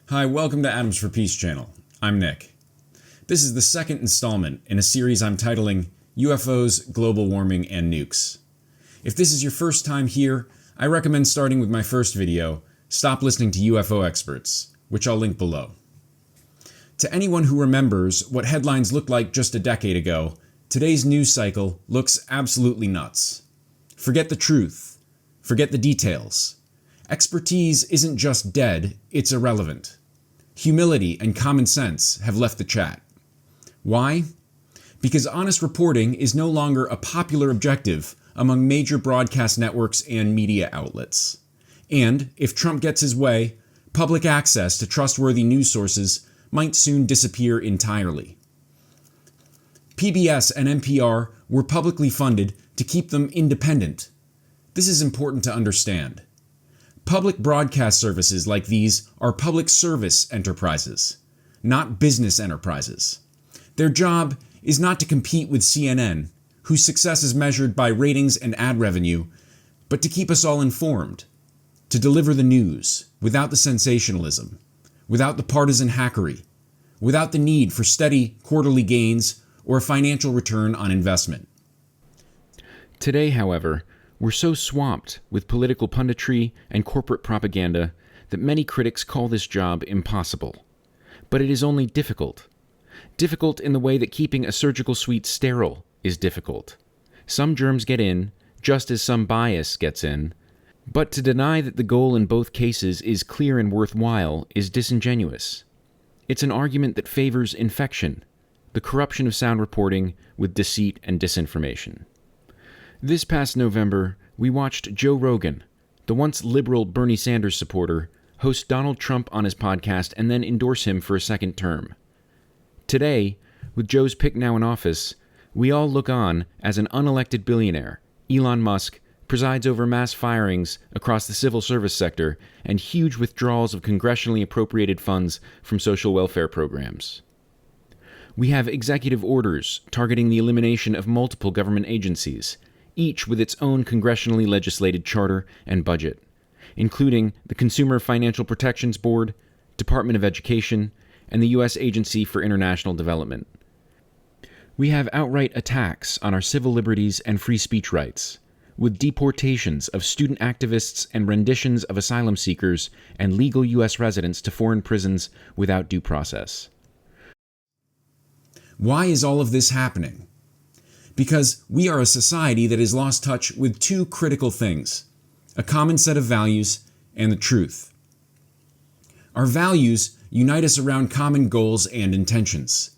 Hi, welcome to Atoms for Peace channel. I'm Nick. This is the second installment in a series I'm titling UFOs, Global Warming, and Nukes. If this is your first time here, I recommend starting with my first video, Stop Listening to UFO Experts, which I'll link below. To anyone who remembers what headlines looked like just a decade ago, today's news cycle looks absolutely nuts. Forget the truth. Forget the details. Expertise isn't just dead, it's irrelevant. Humility and common sense have left the chat. Why? Because honest reporting is no longer a popular objective among major broadcast networks and media outlets. And, if Trump gets his way, public access to trustworthy news sources might soon disappear entirely. PBS and NPR were publicly funded to keep them independent. This is important to understand. Public broadcast services like these are public service enterprises, not business enterprises. Their job is not to compete with CNN, whose success is measured by ratings and ad revenue, but to keep us all informed, to deliver the news without the sensationalism, without the partisan hackery, without the need for steady quarterly gains or a financial return on investment. Today, however, we're so swamped with political punditry and corporate propaganda that many critics call this job impossible. But it is only difficult. Difficult in the way that keeping a surgical suite sterile is difficult. Some germs get in, just as some bias gets in. But to deny that the goal in both cases is clear and worthwhile is disingenuous. It's an argument that favors infection, the corruption of sound reporting with deceit and disinformation. This past November, we watched Joe Rogan, the once liberal Bernie Sanders supporter, host Donald Trump on his podcast and then endorse him for a second term. Today, with Joe's pick now in office, we all look on as an unelected billionaire, Elon Musk, presides over mass firings across the civil service sector and huge withdrawals of congressionally appropriated funds from social welfare programs. We have executive orders targeting the elimination of multiple government agencies, each with its own congressionally legislated charter and budget, including the Consumer Financial Protections Board, Department of Education, and the U.S. Agency for International Development. We have outright attacks on our civil liberties and free speech rights, with deportations of student activists and renditions of asylum seekers and legal U.S. residents to foreign prisons without due process. Why is all of this happening? Because we are a society that has lost touch with two critical things: a common set of values and the truth. Our values unite us around common goals and intentions,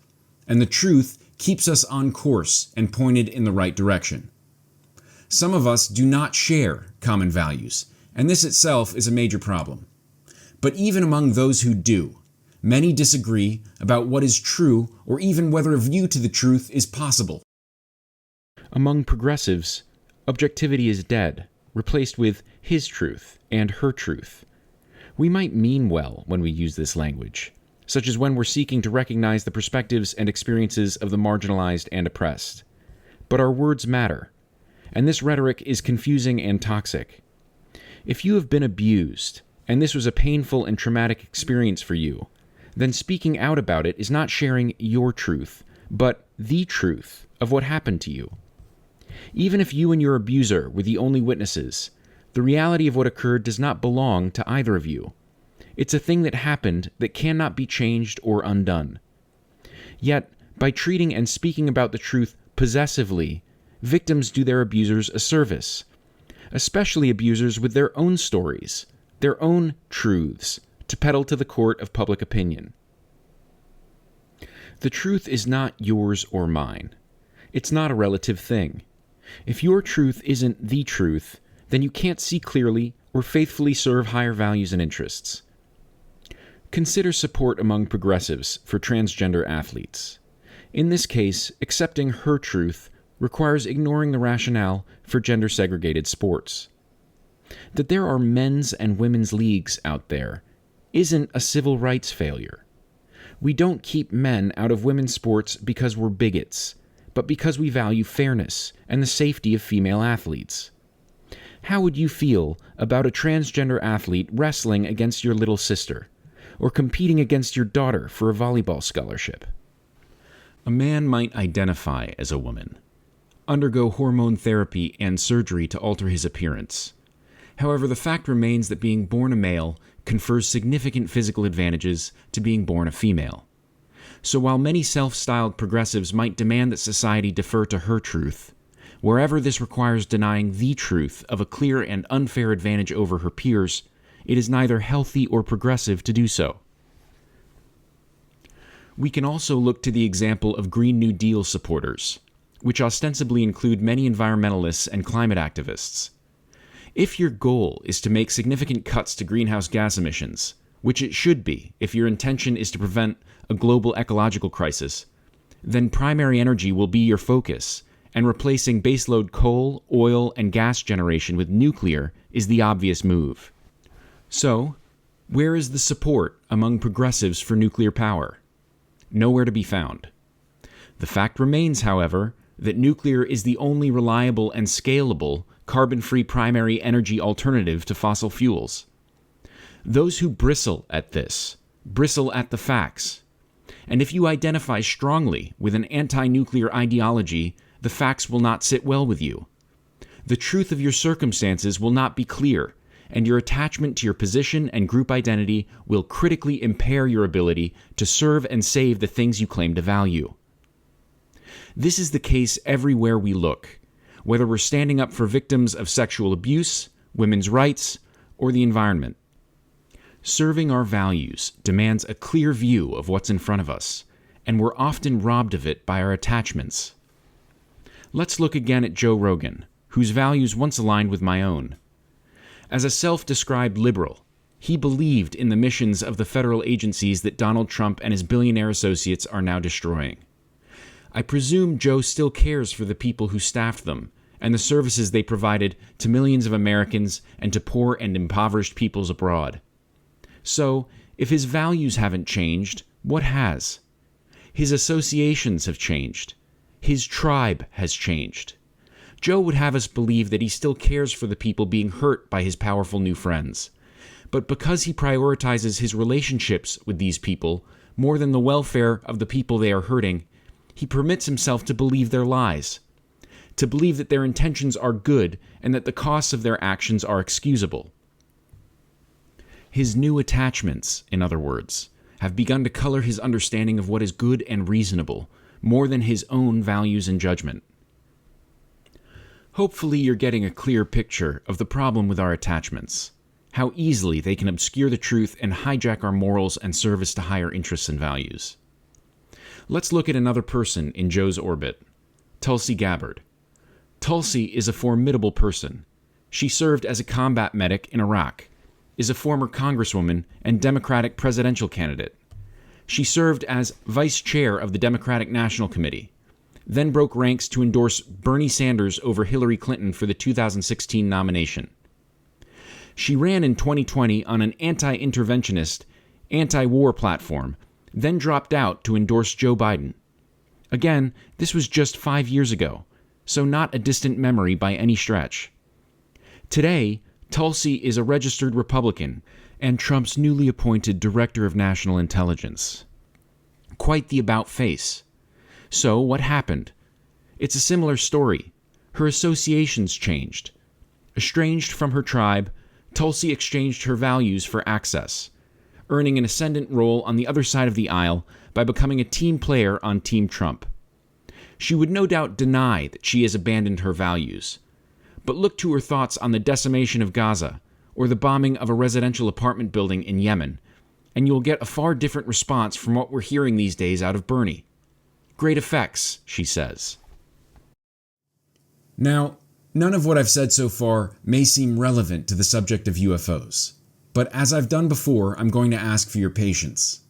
and the truth keeps us on course and pointed in the right direction. Some of us do not share common values, and this itself is a major problem. But even among those who do, many disagree about what is true or even whether a view to the truth is possible. Among progressives, objectivity is dead, replaced with his truth and her truth. We might mean well when we use this language, such as when we're seeking to recognize the perspectives and experiences of the marginalized and oppressed. But our words matter, and this rhetoric is confusing and toxic. If you have been abused, and this was a painful and traumatic experience for you, then speaking out about it is not sharing your truth, but the truth of what happened to you. Even if you and your abuser were the only witnesses, the reality of what occurred does not belong to either of you. It's a thing that happened that cannot be changed or undone. Yet, by treating and speaking about the truth possessively, victims do their abusers a service, especially abusers with their own stories, their own truths, to peddle to the court of public opinion. The truth is not yours or mine. It's not a relative thing. If your truth isn't the truth, then you can't see clearly or faithfully serve higher values and interests. Consider support among progressives for transgender athletes. In this case, accepting her truth requires ignoring the rationale for gender-segregated sports. That there are men's and women's leagues out there isn't a civil rights failure. We don't keep men out of women's sports because we're bigots, but because we value fairness and the safety of female athletes. How would you feel about a transgender athlete wrestling against your little sister? or competing against your daughter for a volleyball scholarship. A man might identify as a woman, undergo hormone therapy and surgery to alter his appearance. However, the fact remains that being born a male confers significant physical advantages to being born a female. So while many self-styled progressives might demand that society defer to her truth, wherever this requires denying the truth of a clear and unfair advantage over her peers, it is neither healthy or progressive to do so. We can also look to the example of Green New Deal supporters, which ostensibly include many environmentalists and climate activists. If your goal is to make significant cuts to greenhouse gas emissions, which it should be if your intention is to prevent a global ecological crisis, then primary energy will be your focus, and replacing baseload coal, oil, and gas generation with nuclear is the obvious move. So, where is the support among progressives for nuclear power? Nowhere to be found. The fact remains, however, that nuclear is the only reliable and scalable carbon-free primary energy alternative to fossil fuels. Those who bristle at this bristle at the facts. And if you identify strongly with an anti-nuclear ideology, the facts will not sit well with you. The truth of your circumstances will not be clear, and your attachment to your position and group identity will critically impair your ability to serve and save the things you claim to value. This is the case everywhere we look, whether we're standing up for victims of sexual abuse, women's rights, or the environment. Serving our values demands a clear view of what's in front of us, and we're often robbed of it by our attachments. Let's look again at Joe Rogan, whose values once aligned with my own. As a self-described liberal, he believed in the missions of the federal agencies that Donald Trump and his billionaire associates are now destroying. I presume Joe still cares for the people who staffed them and the services they provided to millions of Americans and to poor and impoverished peoples abroad. So, if his values haven't changed, what has? His associations have changed. His tribe has changed. Joe would have us believe that he still cares for the people being hurt by his powerful new friends. But because he prioritizes his relationships with these people more than the welfare of the people they are hurting, he permits himself to believe their lies, to believe that their intentions are good and that the costs of their actions are excusable. His new attachments, in other words, have begun to color his understanding of what is good and reasonable, more than his own values and judgment. Hopefully you're getting a clear picture of the problem with our attachments, how easily they can obscure the truth and hijack our morals and service to higher interests and values. Let's look at another person in Joe's orbit, Tulsi Gabbard. Tulsi is a formidable person. She served as a combat medic in Iraq, is a former congresswoman and Democratic presidential candidate. She served as vice chair of the Democratic National Committee, then broke ranks to endorse Bernie Sanders over Hillary Clinton for the 2016 nomination. She ran in 2020 on an anti-interventionist, anti-war platform, then dropped out to endorse Joe Biden. Again, this was just 5 years ago, so not a distant memory by any stretch. Today, Tulsi is a registered Republican and Trump's newly appointed Director of National Intelligence. Quite the about-face. So, what happened? It's a similar story. Her associations changed. Estranged from her tribe, Tulsi exchanged her values for access, earning an ascendant role on the other side of the aisle by becoming a team player on Team Trump. She would no doubt deny that she has abandoned her values, but look to her thoughts on the decimation of Gaza or the bombing of a residential apartment building in Yemen, and you'll get a far different response from what we're hearing these days out of Bernie. Great effects, she says. Now, none of what I've said so far may seem relevant to the subject of UFOs, but as I've done before, I'm going to ask for your patience.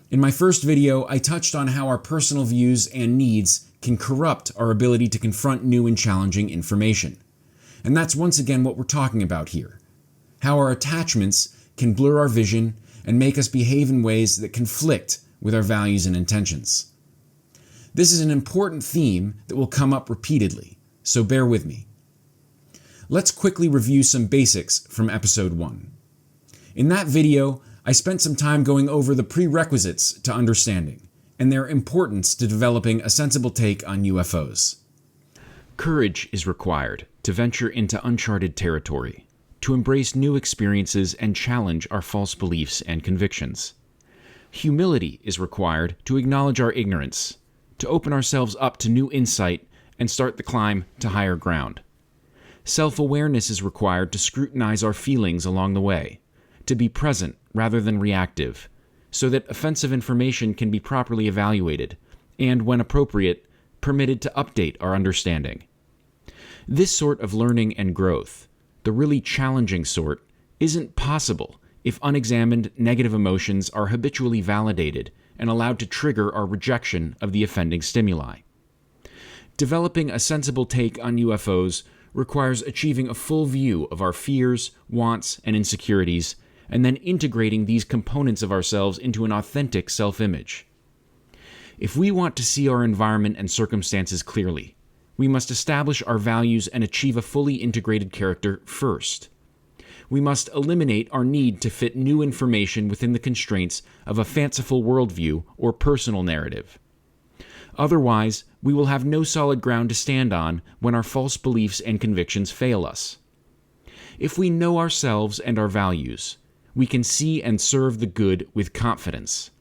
In my first video, I touched on how our personal views and needs can corrupt our ability to confront new and challenging information. And that's once again what we're talking about here. How our attachments can blur our vision and make us behave in ways that conflict with our values and intentions. This is an important theme that will come up repeatedly, so bear with me. Let's quickly review some basics from episode 1. In that video, I spent some time going over the prerequisites to understanding and their importance to developing a sensible take on UFOs. Courage is required to venture into uncharted territory, to embrace new experiences and challenge our false beliefs and convictions. Humility is required to acknowledge our ignorance, to open ourselves up to new insight and start the climb to higher ground. Self-awareness is required to scrutinize our feelings along the way, to be present rather than reactive, so that offensive information can be properly evaluated and, when appropriate, permitted to update our understanding. This sort of learning and growth, the really challenging sort, isn't possible if unexamined negative emotions are habitually validated and allowed to trigger our rejection of the offending stimuli. Developing a sensible take on UFOs requires achieving a full view of our fears, wants, and insecurities, and then integrating these components of ourselves into an authentic self-image. If we want to see our environment and circumstances clearly, we must establish our values and achieve a fully integrated character first. We must eliminate our need to fit new information within the constraints of a fanciful worldview or personal narrative. Otherwise, we will have no solid ground to stand on when our false beliefs and convictions fail us. If we know ourselves and our values, we can see and serve the good with confidence.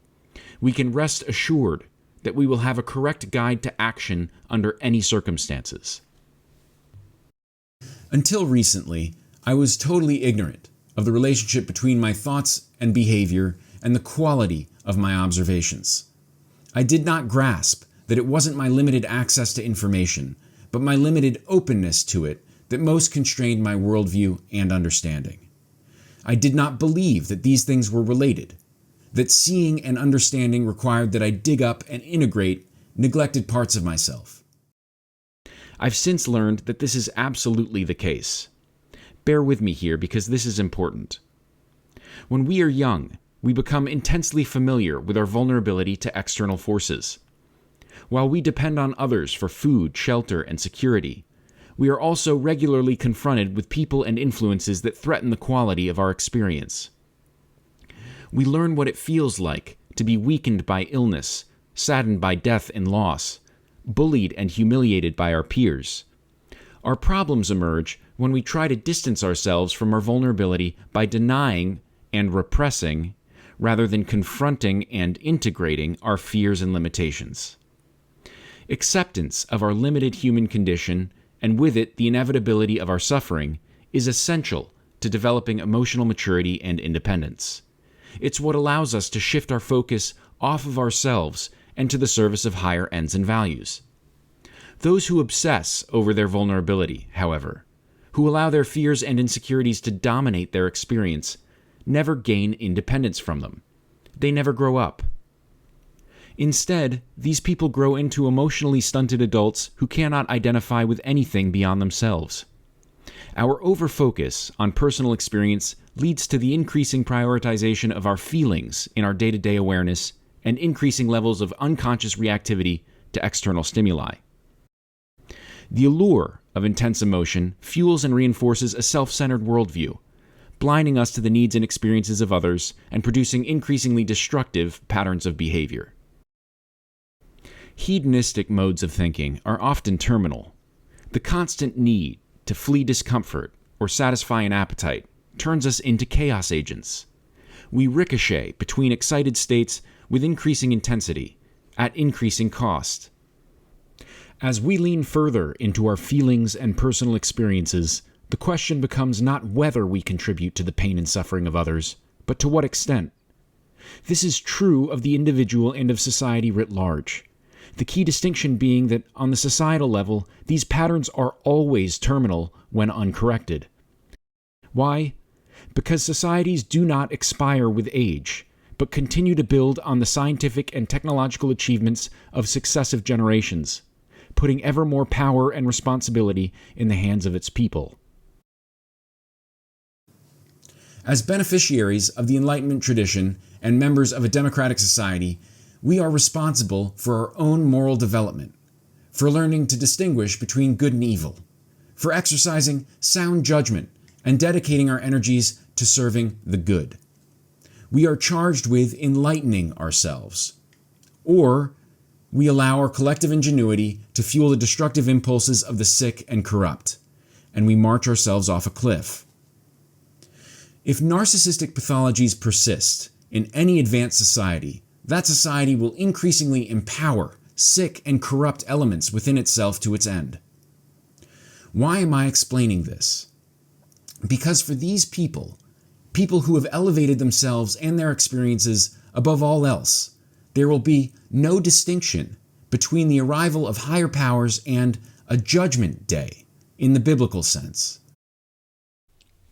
We can rest assured that we will have a correct guide to action under any circumstances. Until recently, I was totally ignorant of the relationship between my thoughts and behavior and the quality of my observations. I did not grasp that it wasn't my limited access to information, but my limited openness to it that most constrained my worldview and understanding. I did not believe that these things were related, that seeing and understanding required that I dig up and integrate neglected parts of myself. I've since learned that this is absolutely the case. Bear with me here because this is important. When we are young, we become intensely familiar with our vulnerability to external forces. While we depend on others for food, shelter, and security, we are also regularly confronted with people and influences that threaten the quality of our experience. We learn what it feels like to be weakened by illness, saddened by death and loss, bullied and humiliated by our peers. Our problems emerge when we try to distance ourselves from our vulnerability by denying and repressing, rather than confronting and integrating our fears and limitations. Acceptance of our limited human condition, and with it the inevitability of our suffering, is essential to developing emotional maturity and independence. It's what allows us to shift our focus off of ourselves and to the service of higher ends and values. Those who obsess over their vulnerability, however, who allow their fears and insecurities to dominate their experience, never gain independence from them. They never grow up. Instead, these people grow into emotionally stunted adults who cannot identify with anything beyond themselves. Our overfocus on personal experience leads to the increasing prioritization of our feelings in our day-to-day awareness and increasing levels of unconscious reactivity to external stimuli. The allure of intense emotion fuels and reinforces a self-centered worldview, blinding us to the needs and experiences of others and producing increasingly destructive patterns of behavior. Hedonistic modes of thinking are often terminal. The constant need to flee discomfort or satisfy an appetite turns us into chaos agents. We ricochet between excited states with increasing intensity at increasing cost. As we lean further into our feelings and personal experiences, the question becomes not whether we contribute to the pain and suffering of others, but to what extent. This is true of the individual and of society writ large. The key distinction being that on the societal level, these patterns are always terminal when uncorrected. Why? Because societies do not expire with age, but continue to build on the scientific and technological achievements of successive generations, putting ever more power and responsibility in the hands of its people. As beneficiaries of the Enlightenment tradition and members of a democratic society, we are responsible for our own moral development, for learning to distinguish between good and evil, for exercising sound judgment and dedicating our energies to serving the good. we are charged with enlightening ourselves. Or we allow our collective ingenuity to fuel the destructive impulses of the sick and corrupt, and we march ourselves off a cliff. If narcissistic pathologies persist in any advanced society, that society will increasingly empower sick and corrupt elements within itself to its end. Why am I explaining this? Because for these people who have elevated themselves and their experiences above all else, there will be no distinction between the arrival of higher powers and a judgment day in the biblical sense.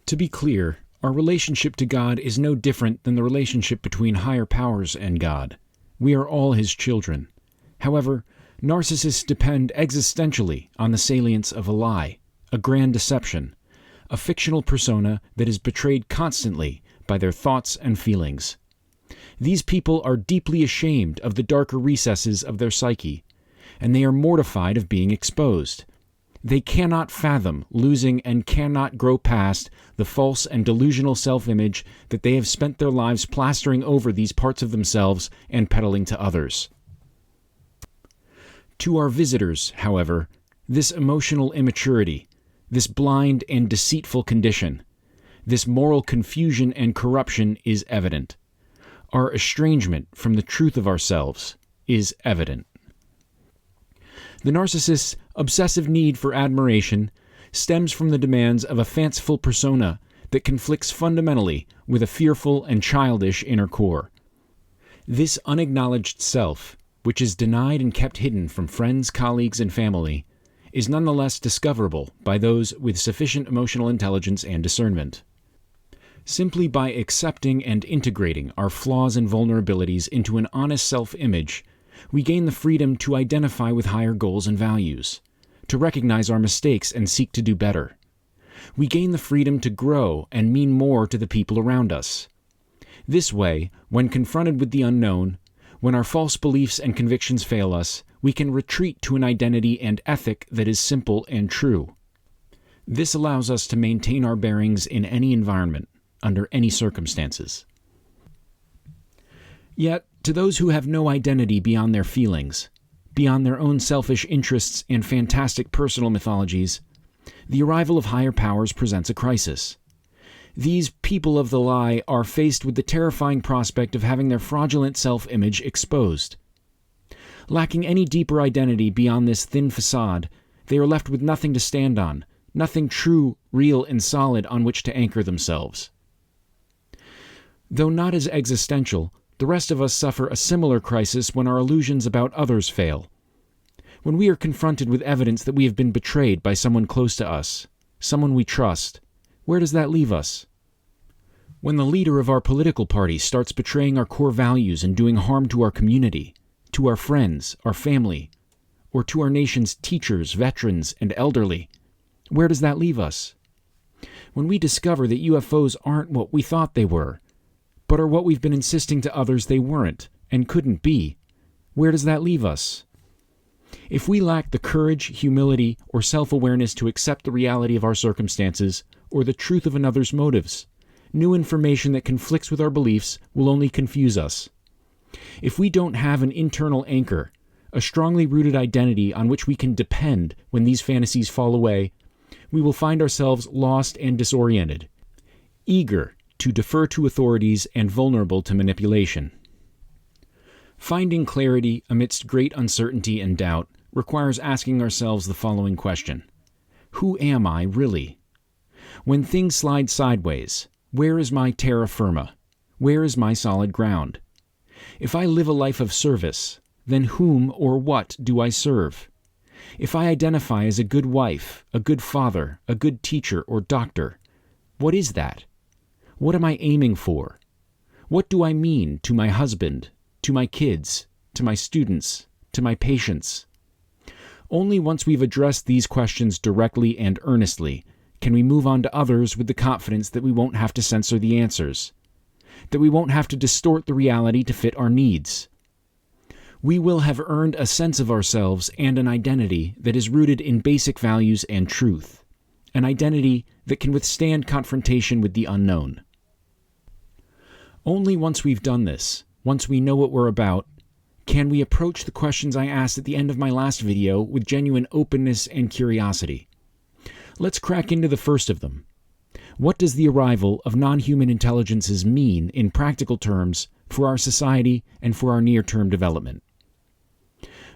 To be clear, our relationship to God is no different than the relationship between higher powers and God. We are all His children. However, narcissists depend existentially on the salience of a lie, a grand deception, a fictional persona that is betrayed constantly by their thoughts and feelings. These people are deeply ashamed of the darker recesses of their psyche, and they are mortified of being exposed. They cannot fathom losing and cannot grow past the false and delusional self-image that they have spent their lives plastering over these parts of themselves and peddling to others. To our visitors, however, this emotional immaturity, this blind and deceitful condition, this moral confusion and corruption is evident. Our estrangement from the truth of ourselves is evident. The narcissist's obsessive need for admiration stems from the demands of a fanciful persona that conflicts fundamentally with a fearful and childish inner core. This unacknowledged self, which is denied and kept hidden from friends, colleagues, and family, is nonetheless discoverable by those with sufficient emotional intelligence and discernment. Simply by accepting and integrating our flaws and vulnerabilities into an honest self-image, we gain the freedom to identify with higher goals and values, to recognize our mistakes and seek to do better. We gain the freedom to grow and mean more to the people around us. This way, when confronted with the unknown, when our false beliefs and convictions fail us, we can retreat to an identity and ethic that is simple and true. This allows us to maintain our bearings in any environment, under any circumstances. Yet, to those who have no identity beyond their feelings, beyond their own selfish interests and fantastic personal mythologies, the arrival of higher powers presents a crisis. These people of the lie are faced with the terrifying prospect of having their fraudulent self-image exposed. Lacking any deeper identity beyond this thin facade, they are left with nothing to stand on, nothing true, real, and solid on which to anchor themselves. Though not as existential, the rest of us suffer a similar crisis when our illusions about others fail. When we are confronted with evidence that we have been betrayed by someone close to us, someone we trust, where does that leave us? When the leader of our political party starts betraying our core values and doing harm to our community, to our friends, our family, or to our nation's teachers, veterans, and elderly, where does that leave us? When we discover that UFOs aren't what we thought they were, but are what we've been insisting to others they weren't and couldn't be, where does that leave us? If we lack the courage, humility, or self-awareness to accept the reality of our circumstances or the truth of another's motives, new information that conflicts with our beliefs will only confuse us. If we don't have an internal anchor, a strongly rooted identity on which we can depend when these fantasies fall away, we will find ourselves lost and disoriented, eager to defer to authorities and vulnerable to manipulation. Finding clarity amidst great uncertainty and doubt requires asking ourselves the following question: who am I really? When things slide sideways, where is my terra firma? Where is my solid ground? If I live a life of service, then whom or what do I serve? If I identify as a good wife, a good father, a good teacher or doctor, what is that? What am I aiming for? What do I mean to my husband, to my kids, to my students, to my patients? Only once we've addressed these questions directly and earnestly can we move on to others with the confidence that we won't have to censor the answers, that we won't have to distort the reality to fit our needs. We will have earned a sense of ourselves and an identity that is rooted in basic values and truth, an identity that can withstand confrontation with the unknown. Only once we've done this, once we know what we're about, can we approach the questions I asked at the end of my last video with genuine openness and curiosity. Let's crack into the first of them. What does the arrival of non-human intelligences mean in practical terms for our society and for our near-term development?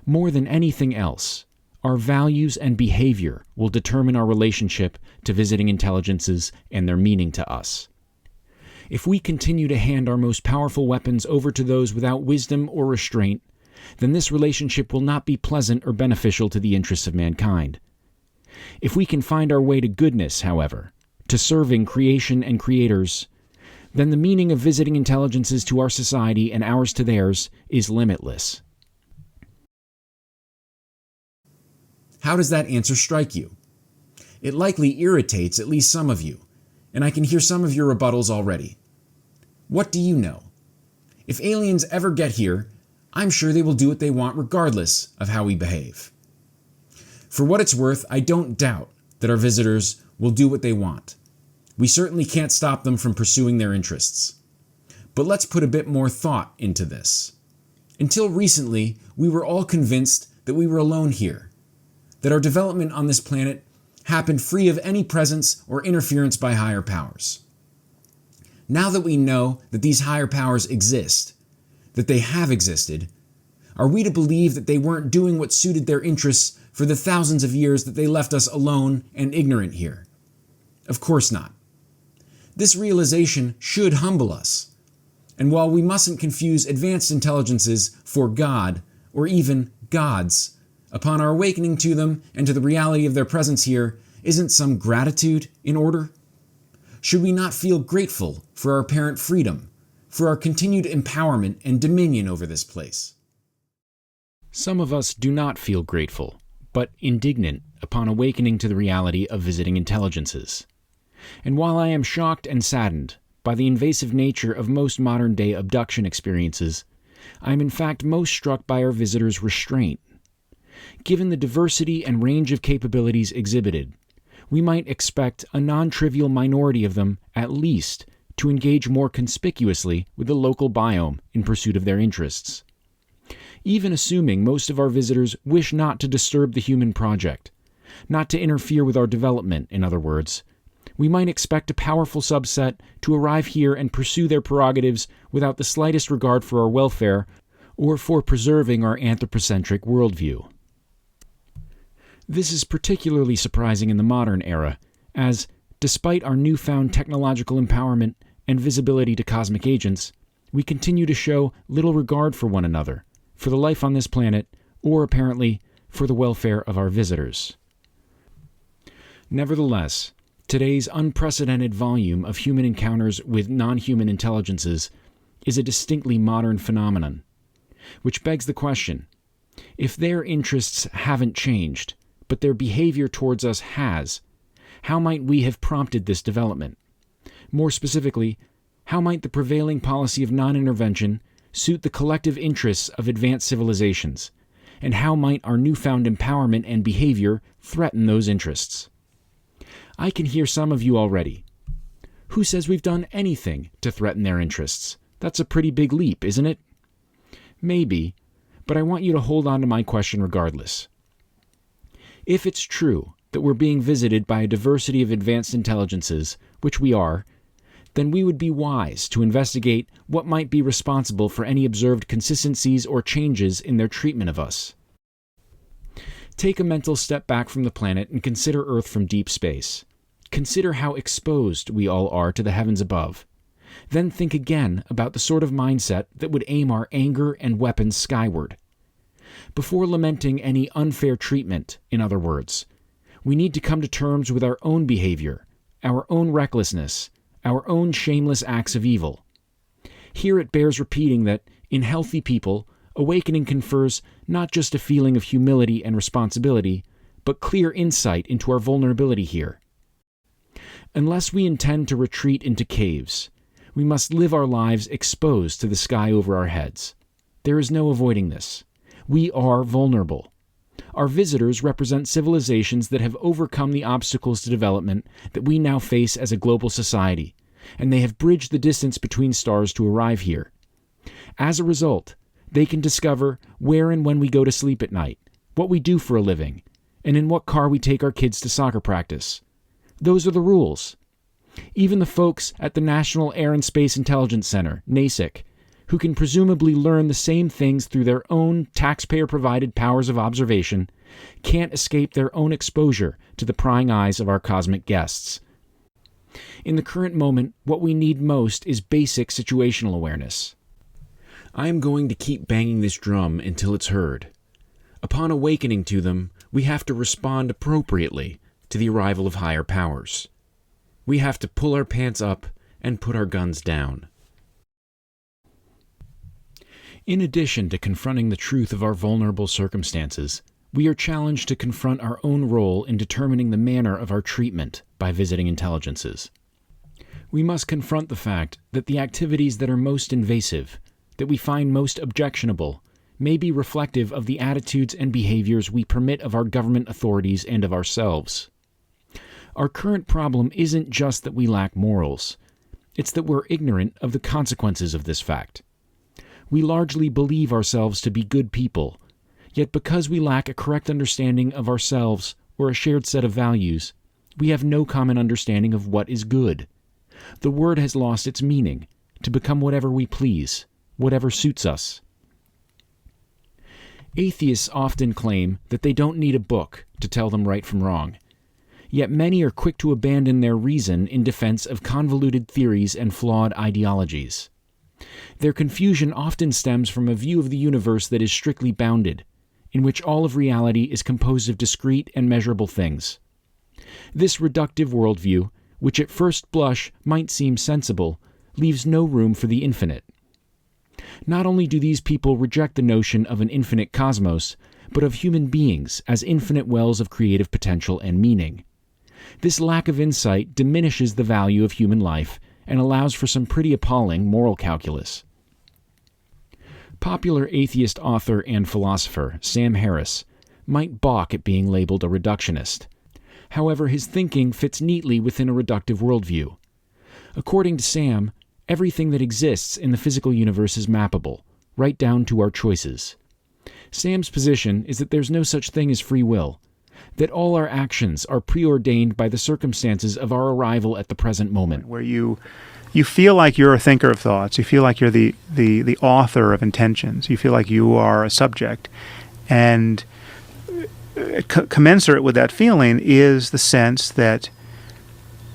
More than anything else, our values and behavior will determine our relationship to visiting intelligences and their meaning to us. If we continue to hand our most powerful weapons over to those without wisdom or restraint, then this relationship will not be pleasant or beneficial to the interests of mankind. If we can find our way to goodness, however, to serving creation and creators, then the meaning of visiting intelligences to our society and ours to theirs is limitless. How does that answer strike you? It likely irritates at least some of you, and I can hear some of your rebuttals already. What do you know? If aliens ever get here, I'm sure they will do what they want regardless of how we behave. For what it's worth, I don't doubt that our visitors will do what they want. We certainly can't stop them from pursuing their interests. But let's put a bit more thought into this. Until recently, we were all convinced that we were alone here, that our development on this planet happened free of any presence or interference by higher powers. Now that we know that these higher powers exist, that they have existed, are we to believe that they weren't doing what suited their interests for the thousands of years that they left us alone and ignorant here? Of course not. This realization should humble us. And while we mustn't confuse advanced intelligences for God, or even gods, upon our awakening to them and to the reality of their presence here, isn't some gratitude in order? Should we not feel grateful for our apparent freedom, for our continued empowerment and dominion over this place? Some of us do not feel grateful, but indignant upon awakening to the reality of visiting intelligences. And while I am shocked and saddened by the invasive nature of most modern-day abduction experiences, I am in fact most struck by our visitors' restraint. Given the diversity and range of capabilities exhibited, we might expect a non-trivial minority of them, at least, to engage more conspicuously with the local biome in pursuit of their interests. Even assuming most of our visitors wish not to disturb the human project, not to interfere with our development, in other words, we might expect a powerful subset to arrive here and pursue their prerogatives without the slightest regard for our welfare or for preserving our anthropocentric worldview. This is particularly surprising in the modern era, as, despite our newfound technological empowerment and visibility to cosmic agents, we continue to show little regard for one another, for the life on this planet, or apparently for the welfare of our visitors. Nevertheless, today's unprecedented volume of human encounters with non-human intelligences is a distinctly modern phenomenon, which begs the question, if their interests haven't changed, but their behavior towards us has, how might we have prompted this development? More specifically, how might the prevailing policy of non-intervention suit the collective interests of advanced civilizations, and how might our newfound empowerment and behavior threaten those interests? I can hear some of you already. Who says we've done anything to threaten their interests? That's a pretty big leap, isn't it? Maybe, but I want you to hold on to my question regardless. If it's true that we're being visited by a diversity of advanced intelligences, which we are, then we would be wise to investigate what might be responsible for any observed consistencies or changes in their treatment of us. Take a mental step back from the planet and consider Earth from deep space. Consider how exposed we all are to the heavens above. Then think again about the sort of mindset that would aim our anger and weapons skyward. Before lamenting any unfair treatment, in other words, we need to come to terms with our own behavior, our own recklessness, our own shameless acts of evil. Here it bears repeating that, in healthy people, awakening confers not just a feeling of humility and responsibility, but clear insight into our vulnerability here. Unless we intend to retreat into caves, we must live our lives exposed to the sky over our heads. There is no avoiding this. We are vulnerable. Our visitors represent civilizations that have overcome the obstacles to development that we now face as a global society, and they have bridged the distance between stars to arrive here. As a result, they can discover where and when we go to sleep at night, what we do for a living, and in what car we take our kids to soccer practice. Those are the rules. Even the folks at the National Air and Space Intelligence Center, NASIC, who can presumably learn the same things through their own taxpayer-provided powers of observation, can't escape their own exposure to the prying eyes of our cosmic guests. In the current moment, what we need most is basic situational awareness. I am going to keep banging this drum until it's heard. Upon awakening to them, we have to respond appropriately to the arrival of higher powers. We have to pull our pants up and put our guns down. In addition to confronting the truth of our vulnerable circumstances, we are challenged to confront our own role in determining the manner of our treatment by visiting intelligences. We must confront the fact that the activities that are most invasive, that we find most objectionable, may be reflective of the attitudes and behaviors we permit of our government authorities and of ourselves. Our current problem isn't just that we lack morals. It's that we're ignorant of the consequences of this fact. We largely believe ourselves to be good people, yet because we lack a correct understanding of ourselves or a shared set of values, we have no common understanding of what is good. The word has lost its meaning, to become whatever we please, whatever suits us. Atheists often claim that they don't need a book to tell them right from wrong. Yet many are quick to abandon their reason in defense of convoluted theories and flawed ideologies. Their confusion often stems from a view of the universe that is strictly bounded, in which all of reality is composed of discrete and measurable things. This reductive worldview, which at first blush might seem sensible, leaves no room for the infinite. Not only do these people reject the notion of an infinite cosmos, but of human beings as infinite wells of creative potential and meaning. This lack of insight diminishes the value of human life and allows for some pretty appalling moral calculus. Popular atheist author and philosopher Sam Harris might balk at being labeled a reductionist. However, his thinking fits neatly within a reductive worldview. According to Sam, everything that exists in the physical universe is mappable, right down to our choices. Sam's position is that there's no such thing as free will, that all our actions are preordained by the circumstances of our arrival at the present moment. Where you feel like you're a thinker of thoughts, you feel like you're the author of intentions, you feel like you are a subject, and commensurate with that feeling is the sense that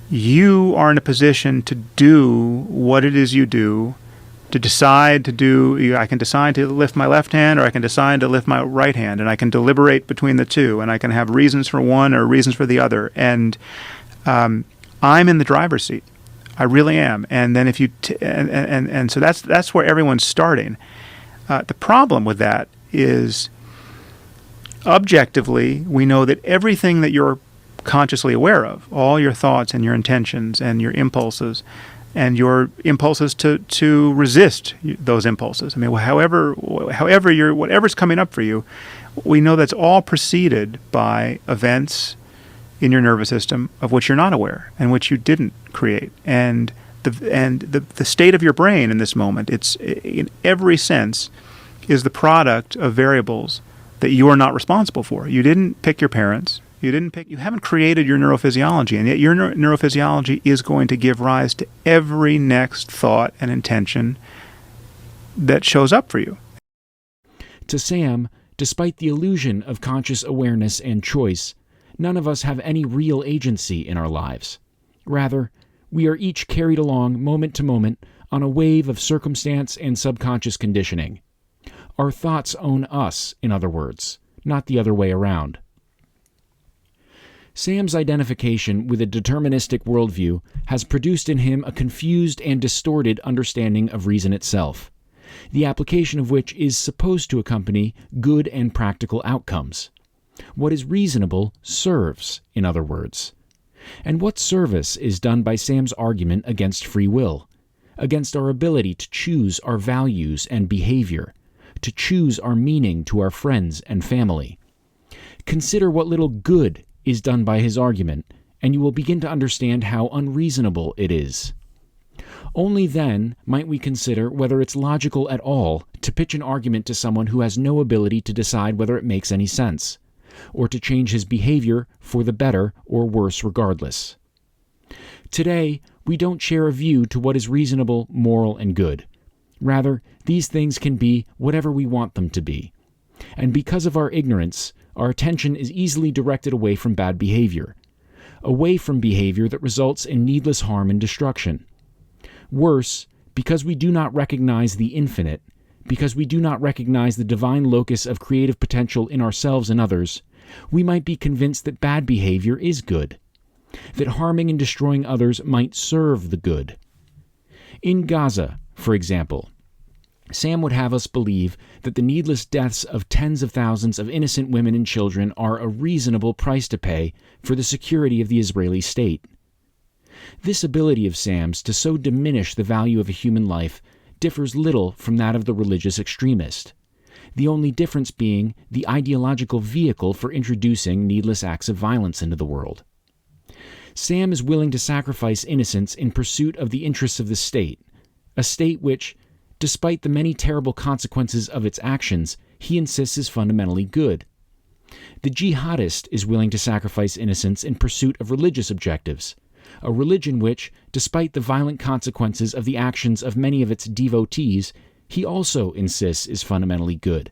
you are in a position to do what it is you do, to decide to do, I can decide to lift my left hand or I can decide to lift my right hand, and I can deliberate between the two, and I can have reasons for one or reasons for the other, and I'm in the driver's seat. I really am. And then if you, and so that's where everyone's starting. The problem with that is, objectively, we know that everything that you're consciously aware of, all your thoughts and your intentions and your impulses, and your impulses to resist those impulses. I mean, whatever's coming up for you, we know that's all preceded by events in your nervous system of which you're not aware and which you didn't create. And the state of your brain in this moment, it's in every sense, is the product of variables that you are not responsible for. You didn't pick your parents. You haven't created your neurophysiology, and yet your neurophysiology is going to give rise to every next thought and intention that shows up for you. To Sam, despite the illusion of conscious awareness and choice, none of us have any real agency in our lives. Rather, we are each carried along moment to moment on a wave of circumstance and subconscious conditioning. Our thoughts own us, in other words, not the other way around. Sam's identification with a deterministic worldview has produced in him a confused and distorted understanding of reason itself, the application of which is supposed to accompany good and practical outcomes. What is reasonable serves, in other words. And what service is done by Sam's argument against free will, against our ability to choose our values and behavior, to choose our meaning to our friends and family? Consider what little good is done by his argument, and you will begin to understand how unreasonable it is. Only then might we consider whether it's logical at all to pitch an argument to someone who has no ability to decide whether it makes any sense, or to change his behavior for the better or worse regardless. Today, we don't share a view to what is reasonable, moral, and good. Rather, these things can be whatever we want them to be. And because of our ignorance, our attention is easily directed away from bad behavior, away from behavior that results in needless harm and destruction. Worse, because we do not recognize the infinite, because we do not recognize the divine locus of creative potential in ourselves and others, we might be convinced that bad behavior is good, that harming and destroying others might serve the good. In Gaza, for example, Sam would have us believe that the needless deaths of tens of thousands of innocent women and children are a reasonable price to pay for the security of the Israeli state. This ability of Sam's to so diminish the value of a human life differs little from that of the religious extremist, the only difference being the ideological vehicle for introducing needless acts of violence into the world. Sam is willing to sacrifice innocence in pursuit of the interests of the state, a state which, despite the many terrible consequences of its actions, he insists is fundamentally good. The jihadist is willing to sacrifice innocence in pursuit of religious objectives, a religion which, despite the violent consequences of the actions of many of its devotees, he also insists is fundamentally good.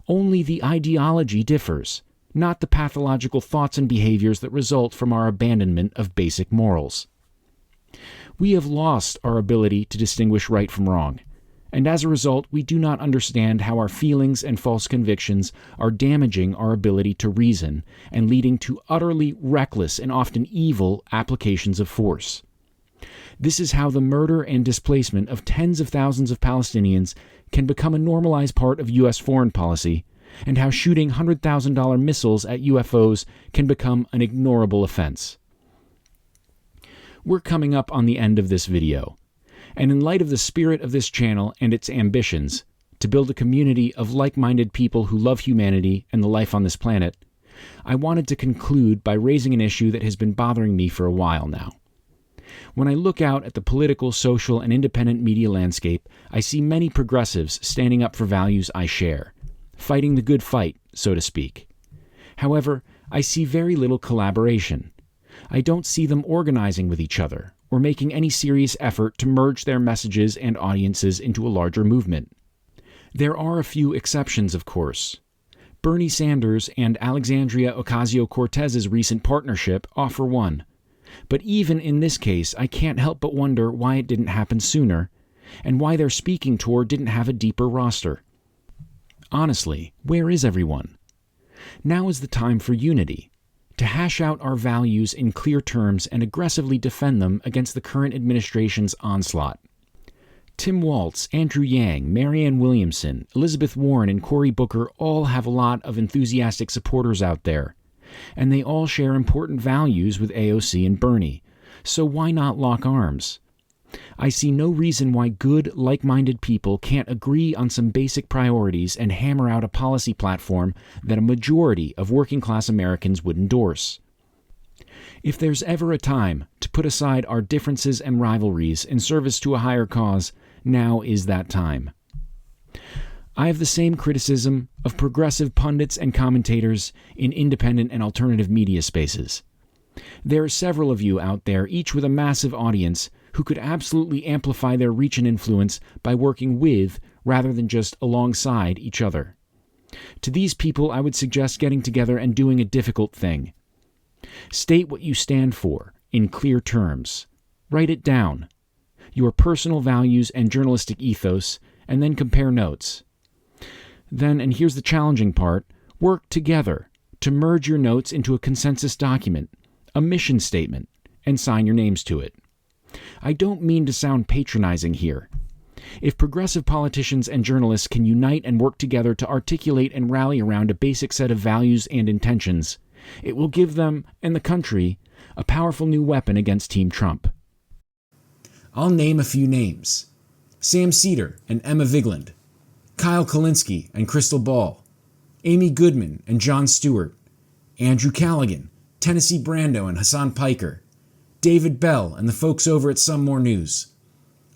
Only the ideology differs, not the pathological thoughts and behaviors that result from our abandonment of basic morals. We have lost our ability to distinguish right from wrong, and as a result, we do not understand how our feelings and false convictions are damaging our ability to reason and leading to utterly reckless and often evil applications of force. This is how the murder and displacement of tens of thousands of Palestinians can become a normalized part of U.S. foreign policy, and how shooting $100,000 missiles at UFOs can become an ignorable offense. We're coming up on the end of this video, and in light of the spirit of this channel and its ambitions to build a community of like-minded people who love humanity and the life on this planet, I wanted to conclude by raising an issue that has been bothering me for a while now. When I look out at the political, social, and independent media landscape, I see many progressives standing up for values I share, fighting the good fight, so to speak. However, I see very little collaboration. I don't see them organizing with each other, or making any serious effort to merge their messages and audiences into a larger movement. There are a few exceptions, of course. Bernie Sanders and Alexandria Ocasio-Cortez's recent partnership offer one. But even in this case, I can't help but wonder why it didn't happen sooner, and why their speaking tour didn't have a deeper roster. Honestly, where is everyone? Now is the time for unity, to hash out our values in clear terms and aggressively defend them against the current administration's onslaught. Tim Waltz, Andrew Yang, Marianne Williamson, Elizabeth Warren, and Cory Booker all have a lot of enthusiastic supporters out there, and they all share important values with AOC and Bernie, so why not lock arms? I see no reason why good, like-minded people can't agree on some basic priorities and hammer out a policy platform that a majority of working-class Americans would endorse. If there's ever a time to put aside our differences and rivalries in service to a higher cause, now is that time. I have the same criticism of progressive pundits and commentators in independent and alternative media spaces. There are several of you out there, each with a massive audience, who could absolutely amplify their reach and influence by working with, rather than just alongside, each other. To these people, I would suggest getting together and doing a difficult thing. State what you stand for, in clear terms. Write it down. Your personal values and journalistic ethos, and then compare notes. Then, and here's the challenging part, work together to merge your notes into a consensus document, a mission statement, and sign your names to it. I don't mean to sound patronizing here. If progressive politicians and journalists can unite and work together to articulate and rally around a basic set of values and intentions, it will give them, and the country, a powerful new weapon against Team Trump. I'll name a few names. Sam Cedar and Emma Vigeland, Kyle Kulinski and Crystal Ball, Amy Goodman and Jon Stewart, Andrew Callaghan, Tennessee Brando and Hassan Piker, David Bell and the folks over at Some More News,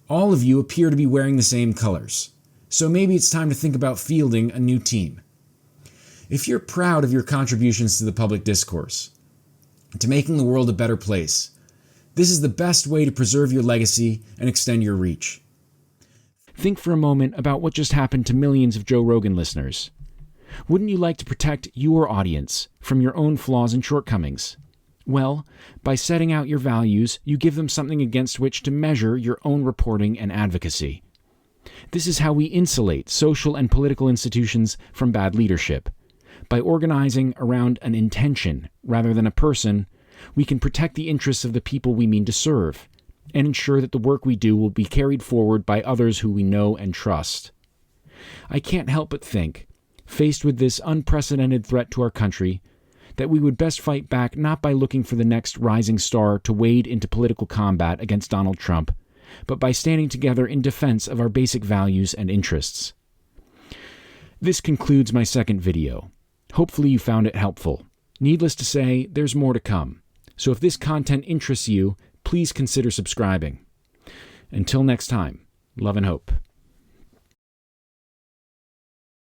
All of you appear to be wearing the same colors, so maybe it's time to think about fielding a new team. If you're proud of your contributions to the public discourse, to making the world a better place, this is the best way to preserve your legacy and extend your reach. Think for a moment about what just happened to millions of Joe Rogan listeners. Wouldn't you like to protect your audience from your own flaws and shortcomings? Well, by setting out your values, you give them something against which to measure your own reporting and advocacy. This is how we insulate social and political institutions from bad leadership. By organizing around an intention rather than a person, we can protect the interests of the people we mean to serve and ensure that the work we do will be carried forward by others who we know and trust. I can't help but think, faced with this unprecedented threat to our country, that we would best fight back not by looking for the next rising star to wade into political combat against Donald Trump, but by standing together in defense of our basic values and interests. This concludes my second video. Hopefully you found it helpful. Needless to say, there's more to come. So if this content interests you, please consider subscribing. Until next time, love and hope.